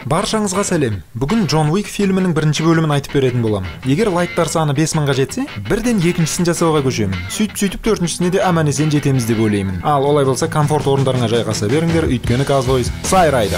Баршаңызға сәлем. Бүгін Джон Уик фильмінің бірінші бөлімін айтып беретін болам. Егер лайктар саны 5000-ға жетсе, бірден екіншісін жасауға көшемін. Сөйтіп төртіншісіне де аман-есен жетеміз деп ойлаймын. Ал олай болса комфорт орындарыңа жайғаса беріңдер, өйткені Казбойз сайрайды.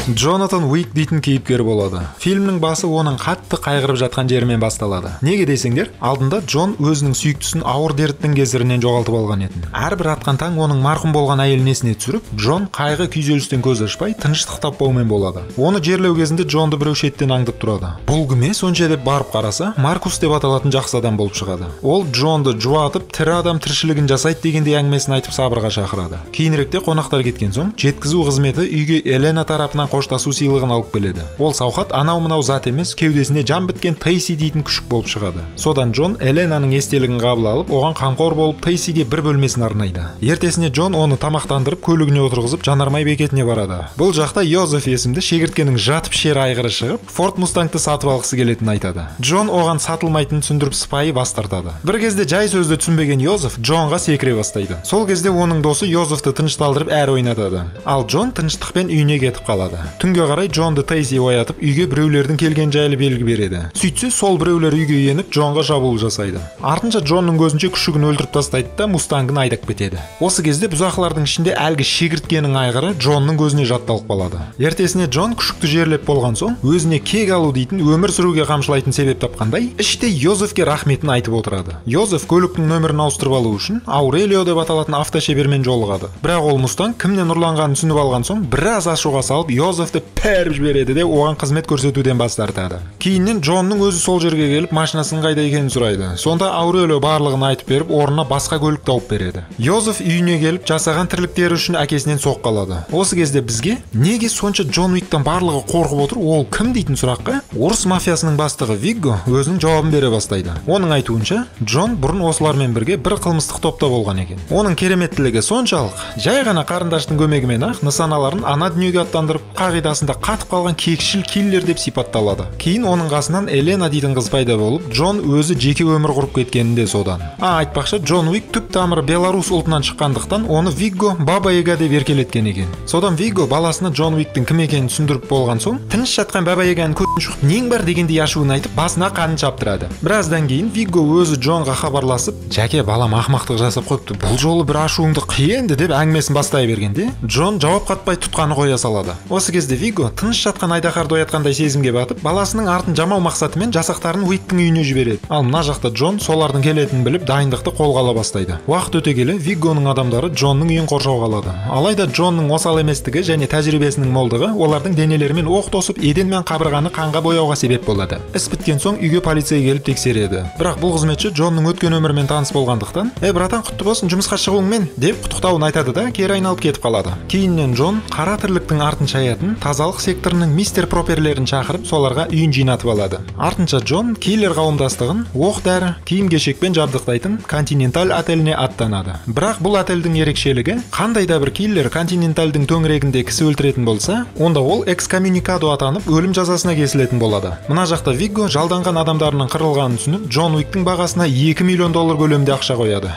Джонатан Уик дейтін кейіпкер болады. Фильмнің басы оның қатты қайғырып жатқан жерімен басталады. Неге десеңдер, алдында Джон өзінің сүйіктісін ауыр дерттің кесірінен жоғалтып алған етін. Әрбір атқан таң оның марқұм болған әйелін есіне түсіріп, Джон қайғы күйзелістен көз ашпай, тыныштық таппаумен болады. Оны жерлеу кезінде Джонды біреу шеттен аңдып тұрады. Бұл кім сонша деп барып қараса, Маркус деп аталатын жақсы адам болып шығады. Ол Джонды жуатып, тірі адам тіршілігін жасайды дегендей әңгімесін айтып сабырға шақырады. Кейініректе қонақтар кеткен соң, жеткізу қызметі үйге Елена тарапынан қоштасу сыйлығын алып келеді. Ол сауқат анау-мынау зат емес, кеудесіне жан біткен Тейси дейтін күшік болып шығады. Содан Джон Еленаның естелігін қабыл алып, оған қамқор болып Тейсиге бір бөлмесін арнайды. Ертесіне Джон оны тамақтандырып, көлігіне отырғызып, жанармай бекетіне барады. Бұл жақта Йозеф есімді шегірткенің жатып шер айғыры шығып, Форд Мустангты сатып алғысы келетінін айтады. Джон оған сатылмайтынын түсіндіріп сыпайы бас тартады. Бір кезде жай сөзді түсінбеген Йозеф Джонға секіре бастайды. Сол кезде оның досы Йозефті тынышталдырып әр ойнатады. Ал Джон тыныштықпен үйіне кетіп қалады. Түнге қарай Джонды Тейси оятып, үйге біреулердің келген жайлы белгі береді. Сөйтсе, сол біреулер үйге еніп, Джонға шабуыл жасайды. Артынша Джонның көзінше күшігін өлтіріп тастайды да Мустангын айдап кетеді. Осы кезде бұзақылардың ішінде әлгі шегірткенің айғыры Джонның көзіне жатталып қалады. Ертесіне Джон күшікті жерлеп болған соң, өзіне кек алу дейтін өмір сүруге қамшылайтын себеп тапқандай, іштей Йозефке рахметін айтып отырады. Йозеф көліктің нөмірін ауыстырып алу үшін Аурелио деп аталатын автошебермен жолығады. Бірақ ол Мустанг кімнен ұрланғанын түсініп алған соң, біраз ашуға салып Йозефті пәріп жібереді де оған қызмет көрсетуден бас тартады. Кейіннен Джонның өзі сол жерге келіп, машинасының қайда екенін сұрайды. Сонда Аурелио барлығын айтып беріп, орнына басқа көлік тауып береді. Йозеф үйіне келіп, жасаған тірліктері үшін әкесінен соқ қалады. Осы кезде бізге неге сонша Джон Уиктан барлығы қорқып отыр, ол кім дейтін сұраққа орыс мафиясының бастығы Вигго өзінің жауабын бере бастайды. Оның айтуынша, Джон бұрын осылармен бірге бір қылмыстық топта болған екен. Оның кереметтілігі соншалық, жай ғана қарындаштың көмегімен ақ нысаналарын ана дүниеге аттандырып, қағидасында қатып қалған кекшіл киллер деп сипатталады. Кейін оның қасынан Елена дейтін қыз пайда болып, Джон өзі жеке өмір құрып кеткенінде содан. Айтпақшы, Джон Уик түп тамыры Беларусь ұлтынан шыққандықтан, оны Вигго Баба Яга деп еркелеткен екен. Содан Вигго баласына Джон Уиктің кім екенін түсіндіріп болған соң, тыныш жатқан Баба Яганың көзін шұқып, нең бар дегендей ашуын айтып, басына қанын шаптырады. Біраздан кейін Вигго өзі Джонға хабарласып, "Жәке, балам ақымақтық жасап қойыпты. Бұл жолы бір ашуыңды қи енді" деп әңгімесін бастай бергенде, Джон жауап қатпай тұтқаны қоя салады. Осы кезде Вигго тыныш жатқан айдаһарды оятқандай сезімге батып, баласының артын жамау мақсатымен жасақтарын Уиктің үйіне жібереді. Ал мына жақта Джон солардың келетінін біліп, дайындықты қолға ала бастайды. Уақыт өте келе Виггоның адамдары Джонның үйін қоршауға алады. Алайда Джонның осал еместігі және тәжірибесінің молдығы олардың денелерімен оқ тосып, еден мен қабырғаны қанға бояуға себеп болады. Іс біткен соң үйге полиция келіп тексереді. Бірақ бұл қызметші Джонның өткен өмірімен таныс болғандықтан, братан, құтты болсын, жұмысқа шығуыңмен" деп құттықтауын айтады да кері айналып кетіп қалады. Кейіннен Джон қара тірліктің артын шаятын тазалық секторының мистер Проперлерін шақырып, соларға үйін жинатып алады. Артынша Джон киллер қауымдастығын оқ-дәрі, киім-кешекпен жабдықтайтын Континенталь отеліне аттанады. Бірақ бұл отельдің ерекшелігі, қандай да бір киллер Континентальдің төңірегінде кісі өлтіретін болса, онда ол экскоммуникадо атанып, өлім жазасына кесілетін болады. Мына жақта Вигго жалданған адамдарының қырылғанын түсініп, Джон Уиктің бағасына $2 миллион көлемінде ақша қояды.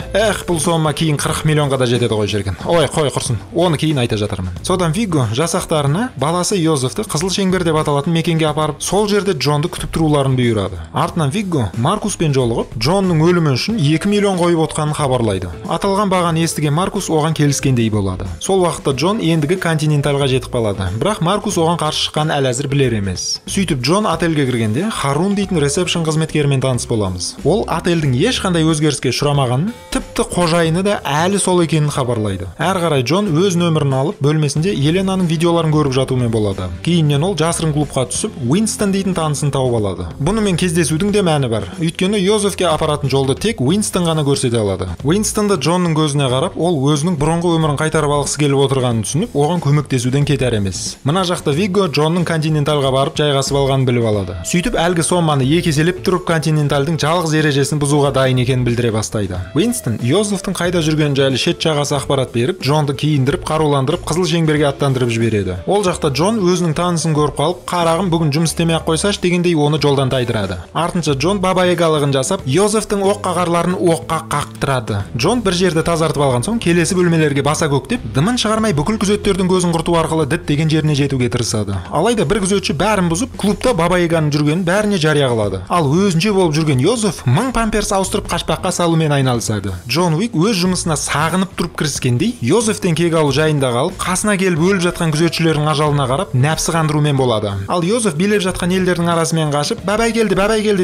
Бұл сома кейін 40 миллионға да жетеді ғой шіркін. Ой, қой құрсын, оны кейін айта жатырмын. Содан Вигго жасақтарына баласы Йозефті Қызыл шеңбер деп аталатын мекенге апарып, сол жерде Джонды күтіп тұруларын бұйырады. Артынан Вигго Маркуспен жолығып, Джонның өлімі үшін $2 миллион қойып отқанын хабарлайды. Аталған бағаны естіген Маркус оған келіскендей болады. Сол уақытта Джон ендігі Континентальға жетіп қалады. Бірақ Маркус оған қарсы шыққанын әлі әзір білер емес. Сөйтіп Джон отельге кіргенде Харун дейтін ресепшн қызметкерімен таныс боламыз. Ол отельдің ешқандай өзгеріске ұшырамағанын, тіпті қожайыны да әлі сол екенін хабарлайды. Әрі қарай Джон өз нөмірін алып, бөлмесінде Еленаның видеоларын көріп жатумен болады. Кейіннен ол жасырын клубқа түсіп, Уинстон дейтін танысын тауып алады. Бұнымен кездесудің де мәні бар. Өйткені Йозефке апаратын жолды тек Уинстон ғана көрсете алады. Уинстонды Джонның көзіне қарап, ол өзінің бұрынғы өмірін қайтарып алғысы келіп отырғанын түсініп, оған көмектесуден кетер емес. Мына жақта Вигго Джонның Континентальға барып жайғасып алғанын біліп алады. Сөйтіп әлгі соманы екеселеп тұрып Континентальдің жалғыз ережесін бұзуға дайын екенін білдіре бастайды. Уинстон Йозефтің қайда жүргені жайлы шет жағасы ақпарат беріп, Джонды киіндіріп, қаруландырып, Қызыл шеңберге аттандырып жібереді. Ол жақта Джон өзінің танысын көріп қалып, қарағым бүгін жұмыс істемей ақ қойсашы дегендей оны жолдан тайдырады. Артынша Джон баба-ягалығын жасап, Йозефтің оқ қағарларын оққа қақтырады. Джон бір жерді тазартып алған соң келесі бөлмелерге баса көктеп, дымын шығармай бүкіл күзеттердің көзін құрту арқылы діттеген жеріне жетуге тырысады. Алайда бір күзетші бәрін бұзып, клубта баба-яганың жүргенін бәріне жария қылады. Ал өзінше болып жүрген Йозеф 1000 памперс ауыстырып қашпаққа салумен айналысады. Джон Уик өз жұмысына сағынып тұрып кіріскендей, Йозефтен кек алу жайында қалып, қасына келіп өліп жатқан күзетшілердің ажалына қарап, нәпсі қандырумен болады. Ал Йозеф билеп жатқан елдердің арасымен қашып, бабай келді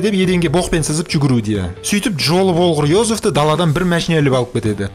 деп еденге боқпен сызып жүгіруде. Сөйтіп жолы болғыр Йозефті даладан бір машина іліп алып кетеді.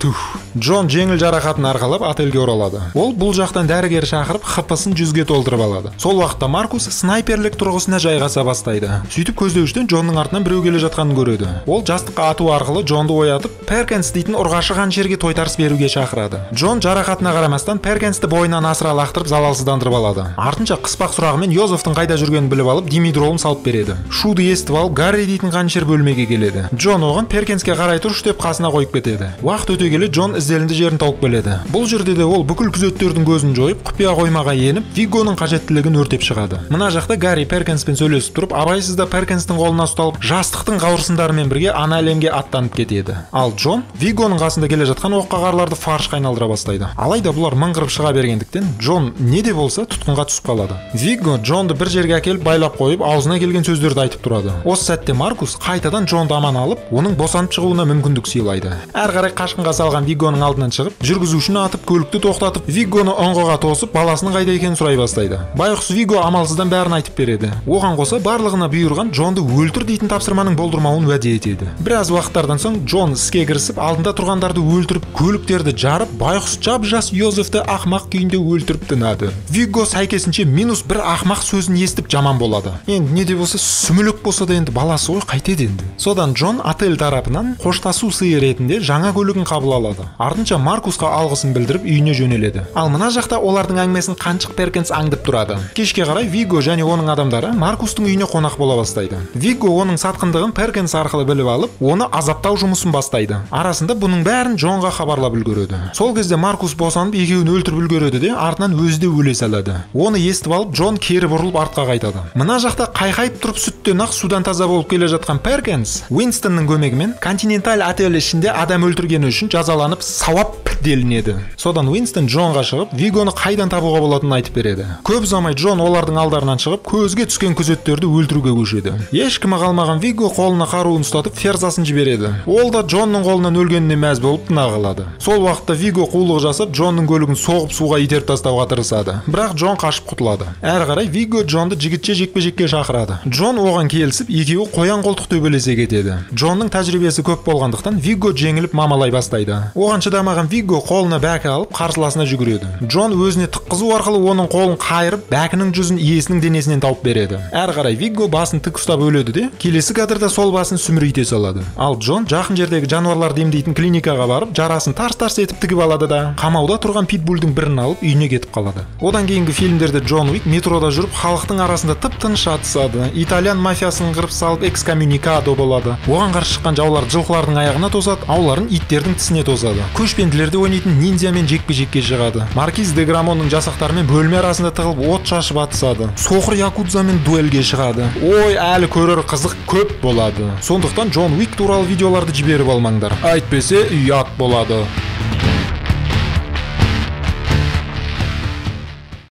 Джон жеңіл жарақатын арқалап отельге оралады. Ол бұл жақтан дәрігер шақырып, ХП-сын 100-ге толтырып алады. Сол уақытта Маркус снайперлік тұрғысына жайғаса бастайды. Сөйтіп көздеуіштен Джонның артынан біреу келе жатқанын көреді. Ол жастыққа ату арқылы Джонды оятып, Перкинс дейтін ұрғашы қаншерге тойтарыс беруге шақырады. Джон жарақатына қарамастан Перкинсті бойынан асыра лақтырып залалсыздандырып алады. Артынша қыспақ сұрағымен Йозефтің қайда жүргенін біліп алып, димедролын салып береді. Шуды естіп алып, Гарри дейтін қаншер бөлмеге келеді. Джон оған Перкинске қарай тұршы деп қасына қойып кетеді. Уақыт өте келе Джон ізделінді жерін тауып келеді. Бұл жерде де ол бүкіл күзеттердің көзін жойып, құпия қоймаға еніп, Виггоның қажеттілігін өртеп шығады. Мына жақта Гарри Перкинспен сөйлесіп тұрып, абайсызда Перкинстің қолына ұсталып, жастықтың қауырсындарымен бірге ана әлемге аттанып кетеді. Ал Джон Виггоның қасында келе жатқан оққағарларды фаршқа айналдыра бастайды. Алайда бұлар мыңғырып шыға бергендіктен, Джон не де болса тұтқынға түсіп қалады. Вигго Джонды бір жерге әкеліп байлап қойып, аузына келген сөздерді айтып тұрады. Осы сәтте Маркус қайтадан Джонды аман алып, оның босанып шығуына мүмкіндік сыйлайды. Әрі қарай қашқынға салған Виггоның алдынан шығып, жүргізушіні атып, көлікті тоқтатып, Виггоны оңғыға тосып, баласының қайда екенін сұрай бастайды. Байғұс Вигго амалсыздан бәрін айтып береді. Оған қоса барлығына бұйырған Джонды өлтір дейтін тапсырманың болдырмауын уәде етеді. Біраз уақыттардан соң Джон іске кірісіп, алдында тұрғандарды өлтіріп, көліктерді жарып, байғұс жап-жас Йозефті ақмақ күйінде өлтіріп тынады. Вигго сәйкесінше -1 ақмақ сөзін естіп жаман болады. Енді не де болса сүмілік болса да енді баласы ғой, қайтеді енді. Содан Джон отель тарапынан қоштасу сыйы ретінде жаңа көлігін қабыл алады. Артынша Маркусқа алғысын білдіріп үйіне жөнеледі. Ал мына жақта олардың әңгімесін Қаншық Перкинс аңдып тұрады. Кешке қарай Вигго және оның адамдары Маркустың үйіне қонақ бола бастайды. Вигго оның сатқындығын Перкинс арқылы біліп алып, оны азаптау жұмысын бастайды. Арасында бұның бәрін Джонға хабарлап үлгереді. Сол кезде Маркус босанып екеуін өлтіріп үлгереді де, артынан өзі де өле салады. Оны естіп алып, Джон кері бұрылып артқа қайтады. Мына жақта қайқайып тұрып сүттен ақ судан таза болып келе жатқан Перкинс Уинстонның көмегімен Континенталь отель ішінде адам өлтіргені үшін жазаланып сауап делінеді. Содан Уинстон Джонға шығып, Виггоны қайдан табуға болатынын айтып береді. Көп ұзамай Джон олардың алдарынан шығып, көзге түскен күзеттерді өлтіруге көшеді. Ешкімі қалмаған Вигго қолына қаруын ұстатып, ферзасын жібереді. Ол да Джонның қолынан өлгеніне мәз болып тына қалады. Сол уақытта Вигго қулық жасап, Джонның көлігін соғып суға итеріп тастауға тырысады. Бірақ Джон қашып құтылады. Әрі қарай Вигго Джонды жігітше жекпе-жекке шақырады. Джон оған келісіп, екеуі қоян қолтық төбелесе кетеді. Джонның тәжірибесі көп болғандықтан Вигго жеңіліп мамалай бастайды. Оған шыдамаған Вигго қолына бәкі алып, қарсыласына жүгіреді. Джон өзіне тыққызу арқылы оның қолын қайырып, бәкінің жүзін иесінің денесінен тауып береді. Әрі қарай Вигго басын тік ұстап өледі де, келесі кадрда сол басын сүмірейте салады. Ал Джон жақын жердегі жануарларды емдейтін клиникаға барып, жарасын тарс-тарс етіп тігіп алады да, қамауда тұрған питбульдің бірін алып үйіне кетіп қалады. Одан кейінгі фильмдерде Джон Уик метрода жүріп, халықтың арасында тып-тыныш атысады. Итальян мафиясын қырып салып, экскоммуникадо болады. Оған қарсы шыққан жаулар жылқылардың аяғына тосады, ауларын иттердің тісіне тосады. Көшпенділерде ойнайтын ниндзямен жекпе-жекке шығады. Маркиз де Грамонның жасақтарымен бөлме арасында тығылып от шашып атысады. Соқыр якудзамен дуэльге шығады. Ой, әлі көрер қызық көп болады. Сондықтан Джон Уик туралы видеоларды жіберіп алмаңдар. Әйтпесе ұят болады.